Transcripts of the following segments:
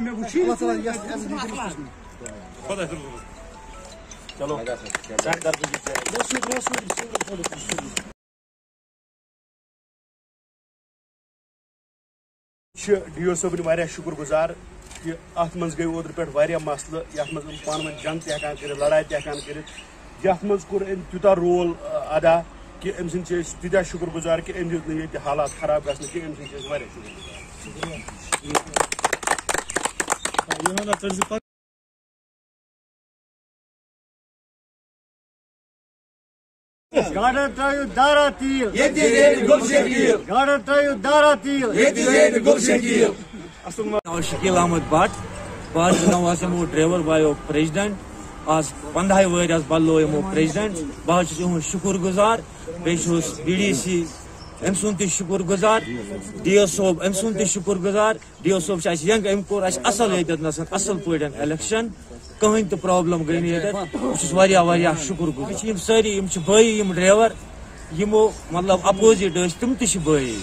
چلو D O صٲبٕنۍ واریاہ شُکُر گُزار کہ اتھ منٛز گٔے اوترٕ پٮ۪ٹھ واریاہ مسلہٕ یتھ منٛز پانہٕ ؤنۍ جنگ تہِ ہٮ۪کان کٔرِتھ لڑایہِ تہِ ہٮ۪کان کٔرِتھ یتھ منٛز کوٚر أمۍ تیوٗتاہ رول ادا کہ أمۍ سٕنٛدۍ چھِ أسۍ تیٖتیاہ شُکُر گُزار کہ أمۍ دیُت نہٕ ییٚتہِ حالات خراب گژھنہٕ کینٛہہ أمۍ سٕنٛدۍ چھِ أسۍ واریاہ شُکُر گُزار گاڑن ترٲیِو دارا تیٖل گاڑن ترٲیِو دارا تیٖل شکیل احمد بٹ بہت نواز یمو ڈرائیور بایو پریزیڈنٹ آج 15 ؤری بدلو یمو پریزیڈنٹ بہت تہذ شکر گزار بیس بی ڈی سی ام سن تہ شکر گزار ڈی او صوب ام سن تہ شکر گزار ڈی او صوب ینگ ام کور اصل یتن اصل پٲٹھۍ الیکشن کہین تہ پرابلم گئی نہٕ بہٕ واریاہ شکر گزار یم سٲری یم بٲیی یم ڈرائیور یمو مطلب اپوزٹ ٲسۍ تم تہ بٲیی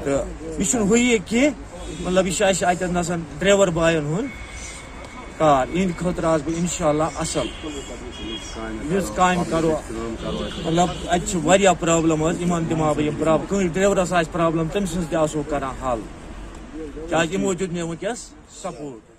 تہٕ یہِ چھُنہٕ ہُہ یہِ کینٛہہ مطلب یہ اتن ڈرائیور باین ہند کار اہند خاطر آس بہ انشاءاللہ اصل یس کامہ کرو مطلب اتہ واریاہ پرابلم دما بہ کٲنٛسہِ ڈرائیورس آسہِ پرابلم تٔمۍ سٕنٛز تہِ آسو کران حل کیازِ یمو دیُت مےٚ ونکیٚس سپورٹ